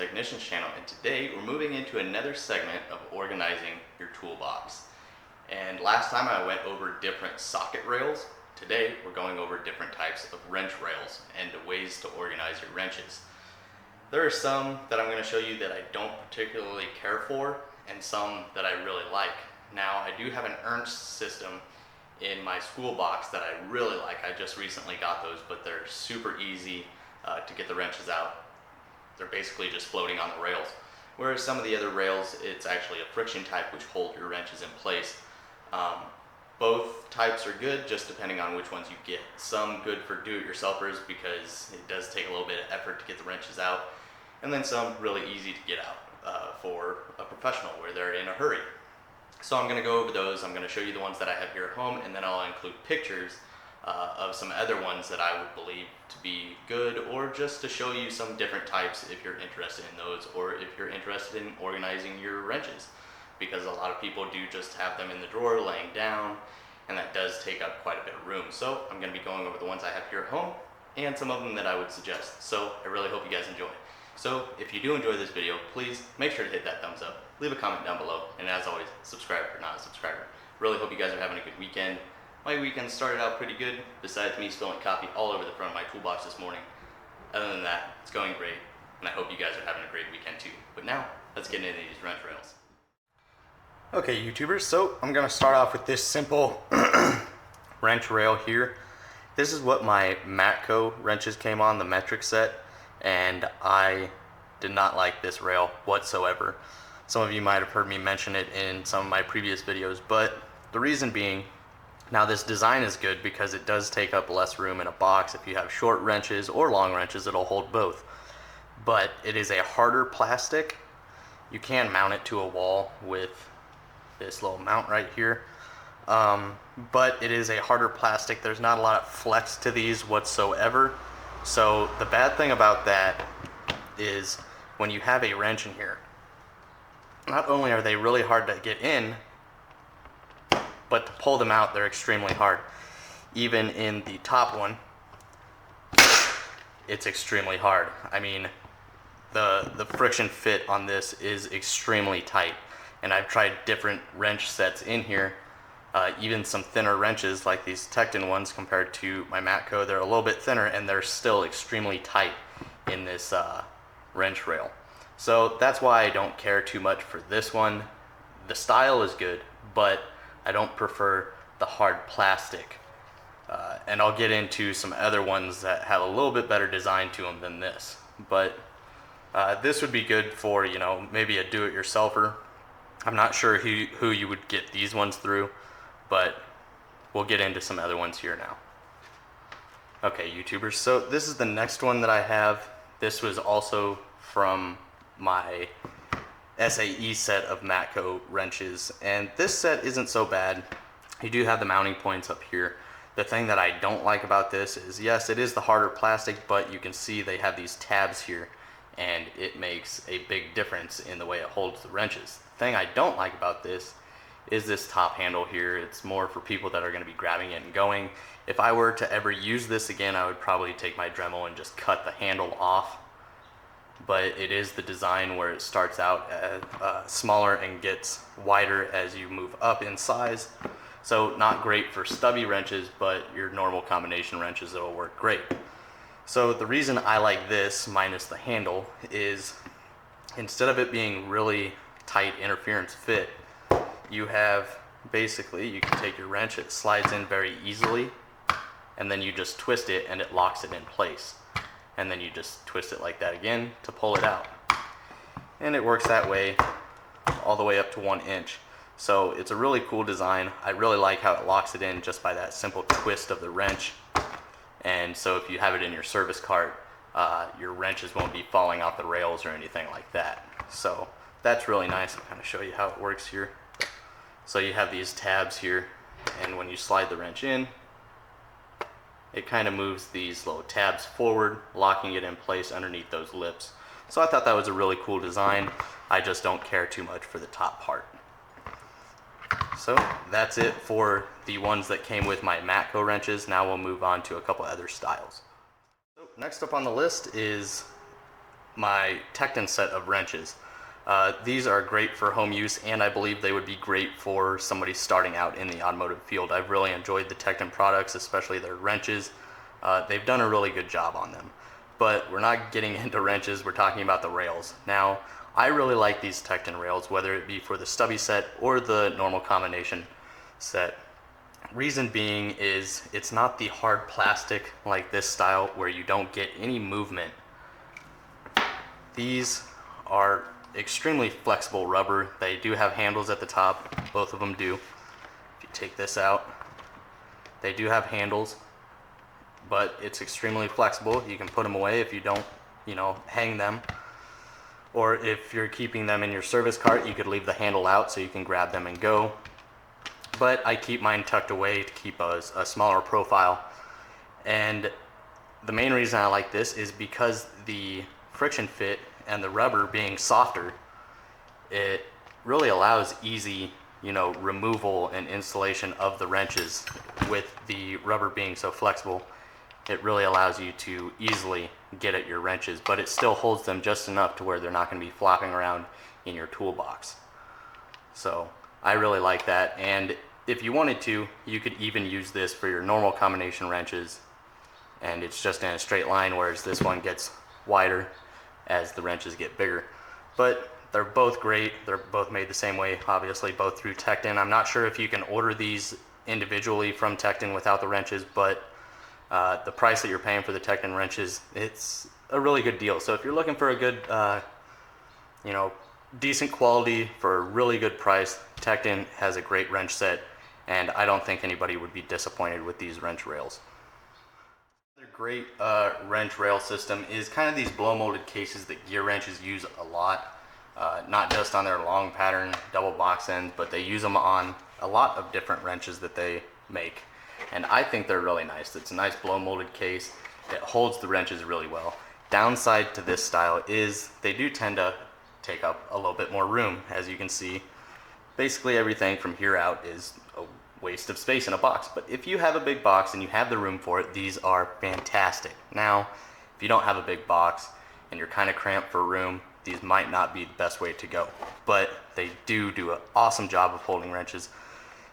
Technicians channel, and today we're moving into another segment of organizing your toolbox. And last time I went over different socket rails. Today we're going over different types of wrench rails and ways to organize your wrenches. There are some that I'm going to show you that I don't particularly care for and some that I really like. Now I do have an Ernst system in my school box that I really like. I just recently got those, but they're super easy to get the wrenches out. They're basically just floating on the rails. Whereas some of the other rails, it's actually a friction type which hold your wrenches in place. Both types are good, just depending on which ones you get. Some good for do-it-yourselfers because it does take a little bit of effort to get the wrenches out, and then some really easy to get out for a professional where they're in a hurry. So I'm going to go over those. I'm going to show you the ones that I have here at home, and then I'll include pictures of some other ones that I would believe to be good, or just to show you some different types if you're interested in those, or if you're interested in organizing your wrenches, because a lot of people do just have them in the drawer laying down, and that does take up quite a bit of room. So I'm going to be going over the ones I have here at home and some of them that I would suggest. So I really hope you guys enjoy. So if you do enjoy this video, please make sure to hit that thumbs up, leave a comment down below, and as always, subscribe if you're not a subscriber. Really hope you guys are having a good weekend. My weekend started out pretty good, besides me spilling coffee all over the front of my toolbox this morning. Other than that, it's going great, and I hope you guys are having a great weekend too. But now, let's get into these wrench rails. Okay, YouTubers, so I'm going to start off with this simple wrench rail here. This is what my Matco wrenches came on, the metric set, and I did not like this rail whatsoever. Some of you might have heard me mention it in some of my previous videos, but the reason being, now this design is good because it does take up less room in a box. If you have short wrenches or long wrenches, it'll hold both. But it is a harder plastic. You can mount it to a wall with this little mount right here. But it is a harder plastic. There's not a lot of flex to these whatsoever. So the bad thing about that is when you have a wrench in here, not only are they really hard to get in, but to pull them out, they're extremely hard. Even in the top one, it's extremely hard. I mean, the friction fit on this is extremely tight. And I've tried different wrench sets in here, even some thinner wrenches like these Tecton ones compared to my Matco. They're a little bit thinner and they're still extremely tight in this wrench rail. So that's why I don't care too much for this one. The style is good, but I don't prefer the hard plastic. And I'll get into some other ones that have a little bit better design to them than this. But this would be good for, you know, maybe a do-it-yourselfer. I'm not sure who you would get these ones through, but we'll get into some other ones here now. Okay, YouTubers, so this is the next one that I have. This was also from my SAE set of Matco wrenches, and this set isn't so bad. You do have the mounting points up here. The thing that I don't like about this is, yes, it is the harder plastic, but you can see they have these tabs here, and it makes a big difference in the way it holds the wrenches. The thing I don't like about this is this top handle here. It's more for people that are going to be grabbing it and going. If I were to ever use this again, I would probably take my Dremel and just cut the handle off. But it is the design where it starts out smaller and gets wider as you move up in size. So not great for stubby wrenches, but your normal combination wrenches, it'll work great. So the reason I like this minus the handle is, instead of it being really tight interference fit, you have basically, you can take your wrench, it slides in very easily, and then you just twist it and it locks it in place. And then you just twist it like that again to pull it out. And it works that way all the way up to 1 inch. So it's a really cool design. I really like how it locks it in just by that simple twist of the wrench. And so if you have it in your service cart, your wrenches won't be falling off the rails or anything like that. So that's really nice. I'll kind of show you how it works here. So you have these tabs here, and when you slide the wrench in, it kind of moves these little tabs forward, locking it in place underneath those lips. So I thought that was a really cool design. I just don't care too much for the top part. So that's it for the ones that came with my Matco wrenches. Now we'll move on to a couple other styles. So next up on the list is my Tecton Set of Wrenches. These are great for home use, and I believe they would be great for somebody starting out in the automotive field. I've really enjoyed the Tecton products, especially their wrenches. They've done a really good job on them. But we're not getting into wrenches, we're talking about the rails. Now, I really like these Tecton rails, whether it be for the stubby set or the normal combination set. Reason being is it's not the hard plastic like this style where you don't get any movement. These are extremely flexible rubber. They do have handles at the top, both of them do. If you take this out, they do have handles, but it's extremely flexible. You can put them away if you don't, hang them. Or if you're keeping them in your service cart, you could leave the handle out so you can grab them and go. But I keep mine tucked away to keep a smaller profile. And the main reason I like this is because the friction fit and the rubber being softer, it really allows easy, removal and installation of the wrenches. With the rubber being so flexible, it really allows you to easily get at your wrenches, but it still holds them just enough to where they're not going to be flopping around in your toolbox. So I really like that, and if you wanted to, you could even use this for your normal combination wrenches, and it's just in a straight line, whereas this one gets wider as the wrenches get bigger. But they're both great. They're both made the same way, obviously, both through Tecton. I'm not sure if you can order these individually from Tecton without the wrenches, but the price that you're paying for the Tecton wrenches, it's a really good deal. So if you're looking for a good, decent quality for a really good price, Tecton has a great wrench set, and I don't think anybody would be disappointed with these wrench rails. Another great wrench rail system is kind of these blow molded cases that gear wrenches use a lot, not just on their long pattern double box ends, but they use them on a lot of different wrenches that they make. And I think they're really nice. It's a nice blow molded case. It holds the wrenches really well. Downside to this style is they do tend to take up a little bit more room. As you can see, basically everything from here out is a waste of space in a box. But if you have a big box and you have the room for it, these are fantastic. Now, if you don't have a big box and you're kind of cramped for room, these might not be the best way to go. But they do an awesome job of holding wrenches.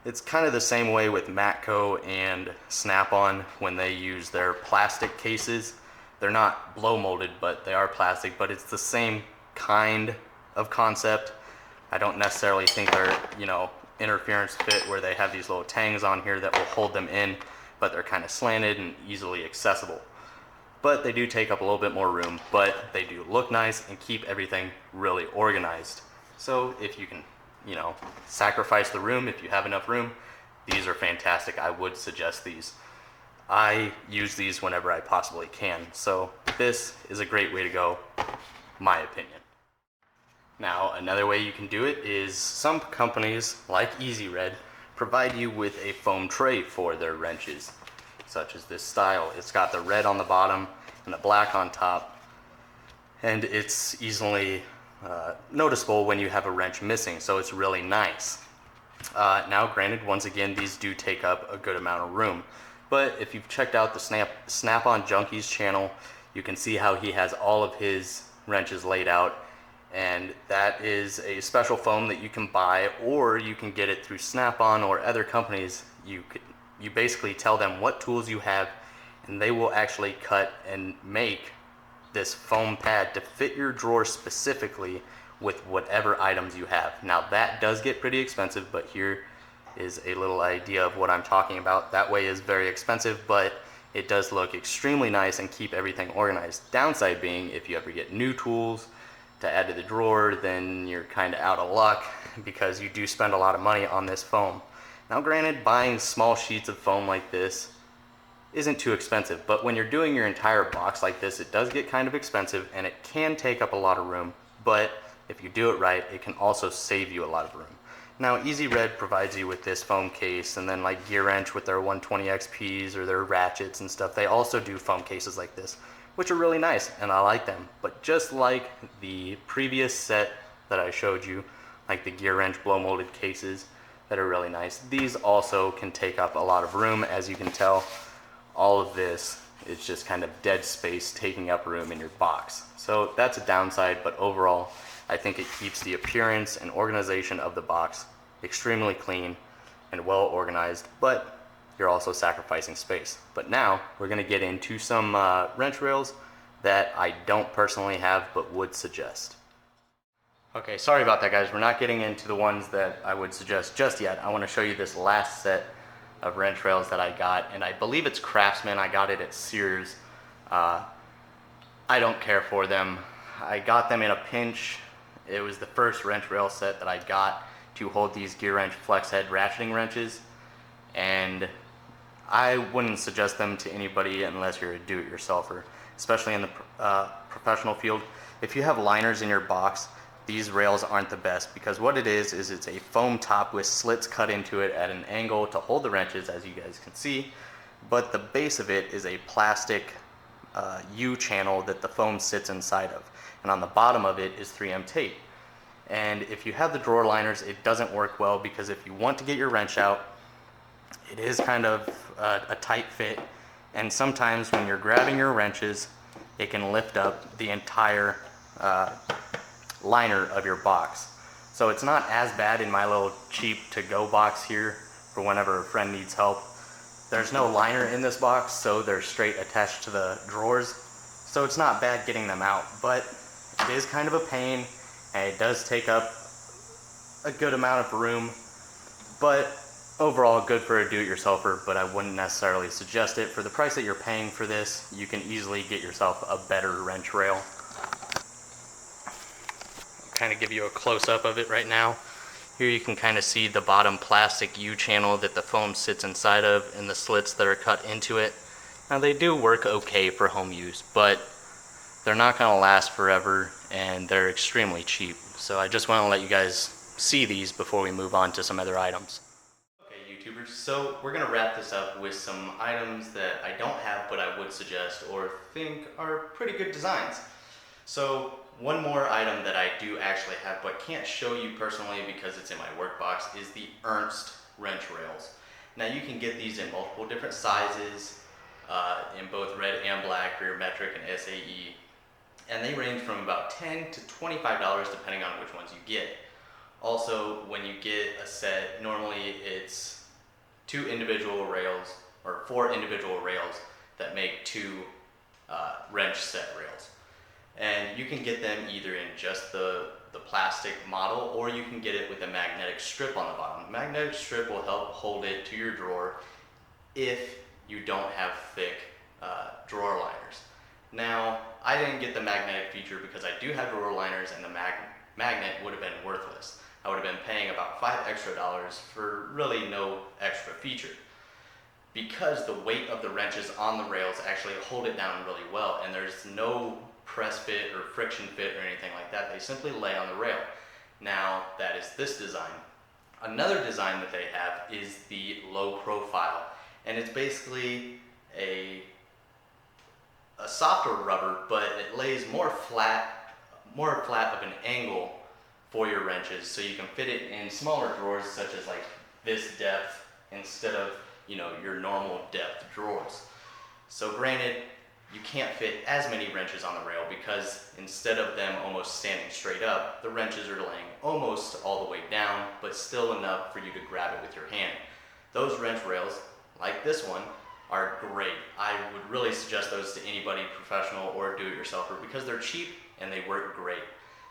It's kind of the same way with Matco and Snap-on when they use their plastic cases. They're not blow molded, but they are plastic, but it's the same kind of concept. I don't necessarily think they're, interference fit where they have these little tangs on here that will hold them in, but they're kind of slanted and easily accessible. But they do take up a little bit more room, but they do look nice and keep everything really organized. So if you can, sacrifice the room, if you have enough room, these are fantastic. I would suggest these. I use these whenever I possibly can. So this is a great way to go, my opinion. Now, another way you can do it is some companies, like EasyRed, provide you with a foam tray for their wrenches, such as this style. It's got the red on the bottom and the black on top, and it's easily noticeable when you have a wrench missing, so it's really nice. Now, granted, once again, these do take up a good amount of room, but if you've checked out the Snap-on Junkies channel, you can see how he has all of his wrenches laid out, and that is a special foam that you can buy, or you can get it through Snap-on or other companies. You basically tell them what tools you have, and they will actually cut and make this foam pad to fit your drawer specifically with whatever items you have. Now that does get pretty expensive, but here is a little idea of what I'm talking about. That way is very expensive, but it does look extremely nice and keep everything organized. Downside being, if you ever get new tools to add to the drawer, then you're kind of out of luck because you do spend a lot of money on this foam. Now granted, buying small sheets of foam like this isn't too expensive, but when you're doing your entire box like this, it does get kind of expensive and it can take up a lot of room, but if you do it right, it can also save you a lot of room. Now, EasyRed provides you with this foam case, and then like Gear Wrench with their 120 XPs or their ratchets and stuff, they also do foam cases like this, which are really nice, and I like them. But just like the previous set that I showed you, like the Gear Wrench blow molded cases that are really nice, these also can take up a lot of room. As you can tell, all of this it's just kind of dead space taking up room in your box. So that's a downside, but overall, I think it keeps the appearance and organization of the box extremely clean and well organized, but you're also sacrificing space. But now we're going to get into some wrench rails that I don't personally have but would suggest. Okay, sorry about that, guys. We're not getting into the ones that I would suggest just yet. I want to show you this last set of wrench rails that I got, and I believe it's Craftsman. I got it at Sears. I don't care for them. I got them in a pinch. It was the first wrench rail set that I got to hold these gear wrench flex head ratcheting wrenches, and I wouldn't suggest them to anybody unless you're a do-it-yourselfer, especially in the professional field. If you have liners in your box, these rails aren't the best, because what it is it's a foam top with slits cut into it at an angle to hold the wrenches, as you guys can see, but the base of it is a plastic U-channel that the foam sits inside of, and on the bottom of it is 3M tape. And if you have the drawer liners, it doesn't work well, because if you want to get your wrench out, it is kind of a tight fit, and sometimes when you're grabbing your wrenches, it can lift up the entire liner of your box. So it's not as bad in my little cheap to-go box here for whenever a friend needs help. There's no liner in this box, so they're straight attached to the drawers, so it's not bad getting them out, but it is kind of a pain, and it does take up a good amount of room, but overall good for a do-it-yourselfer, but I wouldn't necessarily suggest it. For the price that you're paying for this, you can easily get yourself a better wrench rail. I'll kind of give you a close-up of it right now. Here you can kind of see the bottom plastic U-channel that the foam sits inside of and the slits that are cut into it. Now they do work okay for home use, but they're not going to last forever, and they're extremely cheap. So I just want to let you guys see these before we move on to some other items. Okay, YouTubers, so we're going to wrap this up with some items that I don't have but I would suggest or think are pretty good designs. So one more item that I do actually have but can't show you personally because it's in my work box is the Ernst wrench rails. Now you can get these in multiple different sizes, in both red and black for your metric and SAE. And they range from about $10 to $25 depending on which ones you get. Also, when you get a set, normally it's 2 individual rails or 4 individual rails that make 2 wrench set rails. And you can get them either in just the plastic model, or you can get it with a magnetic strip on the bottom. The magnetic strip will help hold it to your drawer if you don't have thick drawer liners. Now, I didn't get the magnetic feature because I do have drawer liners, and the magnet would have been worthless. I would have been paying about $5 extra for really no extra feature. Because the weight of the wrenches on the rails actually hold it down really well, and there's no press fit or friction fit or anything like that. They simply lay on the rail. Now, that is this design. Another design that they have is the low profile, and it's basically a softer rubber, but it lays more flat of an angle for your wrenches, so you can fit it in smaller drawers such as like this depth instead of, you know, your normal depth drawers. So granted, you can't fit as many wrenches on the rail because instead of them almost standing straight up, the wrenches are laying almost all the way down, but still enough for you to grab it with your hand. Those wrench rails, like this one, are great. I would really suggest those to anybody, professional or do-it-yourselfer, because they're cheap and they work great.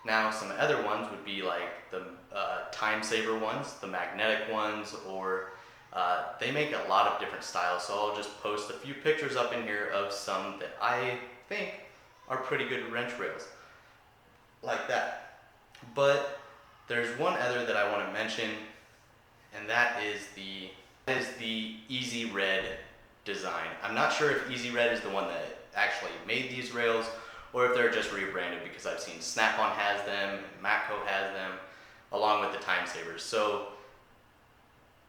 Now, some other ones would be like the time saver ones, the magnetic ones, or they make a lot of different styles. So I'll just post a few pictures up in here of some that I think are pretty good wrench rails, like that. But there's one other that I want to mention, and that is the Easy Red design. I'm not sure if Easy Red is the one that actually made these rails, or if they're just rebranded, because I've seen Snap-on has them, Matco has them, along with the time savers. So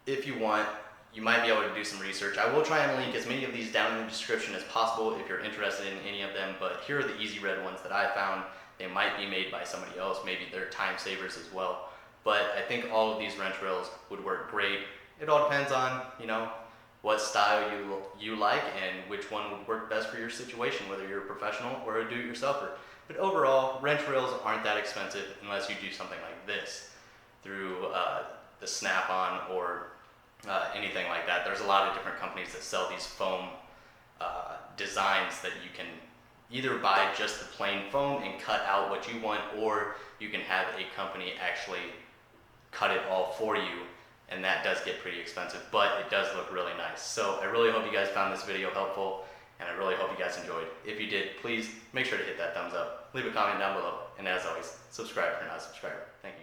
if you want, you might be able to do some research. I will try and link as many of these down in the description as possible if you're interested in any of them, but here are the Easy Red ones that I found. They might be made by somebody else, maybe they're time savers as well. But I think all of these wrench rails would work great. It all depends on, you know, what style you like and which one would work best for your situation, whether you're a professional or a do-it-yourselfer. But overall, wrench rails aren't that expensive unless you do something like this through the Snap-on or anything like that. There's a lot of different companies that sell these foam designs that you can either buy just the plain foam and cut out what you want, or you can have a company actually cut it all for you, and that does get pretty expensive, but it does look really nice. So I really hope you guys found this video helpful, and I really hope you guys enjoyed. If you did, please make sure to hit that thumbs up, leave a comment down below, and as always, subscribe if you're not a subscriber. Thank you.